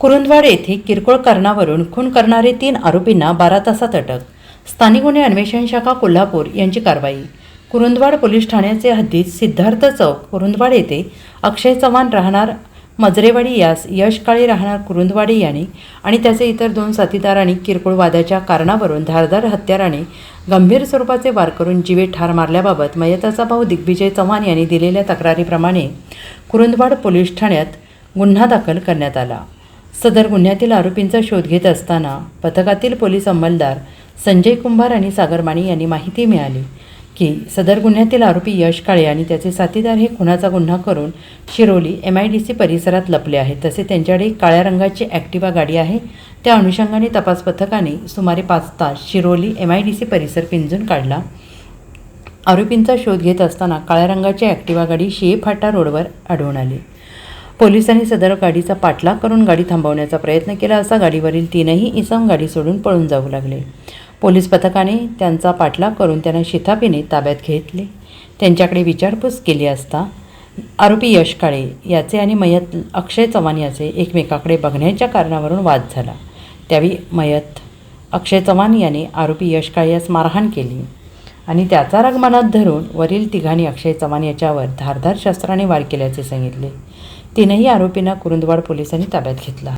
कुरुंदवाड येथे किरकोळ कारणावरून खून करणारे 3 आरोपींना 12 तासात अटक. स्थानिक गुन्हे अन्वेषण शाखा कोल्हापूर यांची कारवाई. कुरुंदवाड पोलीस ठाण्याचे हद्दीत सिद्धार्थ चौक कुरुंदवाड येथे अक्षय चव्हाण राहणार मजरेवाडी यास यश काळे राहणार कुरुंदवाडी यांनी आणि त्याचे इतर 2 साथीदारांनी किरकोळ वादाच्या कारणावरून धारदार हत्याराने गंभीर स्वरूपाचे वार करून जीवे ठार मारल्याबाबत मयताचा भाऊ दिग्विजय चव्हाण यांनी दिलेल्या तक्रारीप्रमाणे कुरुंदवाड पोलीस ठाण्यात गुन्हा दाखल करण्यात आला. सदर गुन्ह्यातील आरोपींचा शोध घेत असताना पथकातील पोलीस अंमलदार संजय कुंभार आणि सागर माने यांनी माहिती मिळाली की सदर गुन्ह्यातील आरोपी यश काळे आणि त्याचे साथीदार हे खुनाचा गुन्हा करून शिरोली MIDC परिसरात लपले आहेत. तसे त्यांच्याकडे काळ्या रंगाची ॲक्टिवा गाडी आहे. त्या अनुषंगाने तपास पथकाने सुमारे 5 तास शिरोली MIDC परिसर पिंजून काढला. आरोपींचा शोध घेत असताना काळ्या रंगाची ॲक्टिवा गाडी शिळेफाटा रोडवर आढळून आली. पोलिसांनी सदर गाडीचा पाठलाग करून गाडी थांबवण्याचा प्रयत्न केला असता गाडीवरील 3ही इसम गाडी सोडून पळून जाऊ लागले. पोलीस पथकाने त्यांचा पाठलाग करून त्यांना शिताफीने ताब्यात घेतले. त्यांच्याकडे विचारपूस केली असता आरोपी यश काळे याचे आणि मयत अक्षय चव्हाण याचे एकमेकाकडे बघण्याच्या कारणावरून वाद झाला. त्यावेळी मयत अक्षय चव्हाण याने आरोपी यश काळे यास मारहाण केली आणि त्याचा राग मनात धरून वरील तिघांनी अक्षय चव्हाण याच्यावर धारदार शस्त्राने वार केल्याचे सांगितले. 3ही आरोपींना कुरुंदवाड पोलिसांनी ताब्यात घेतला.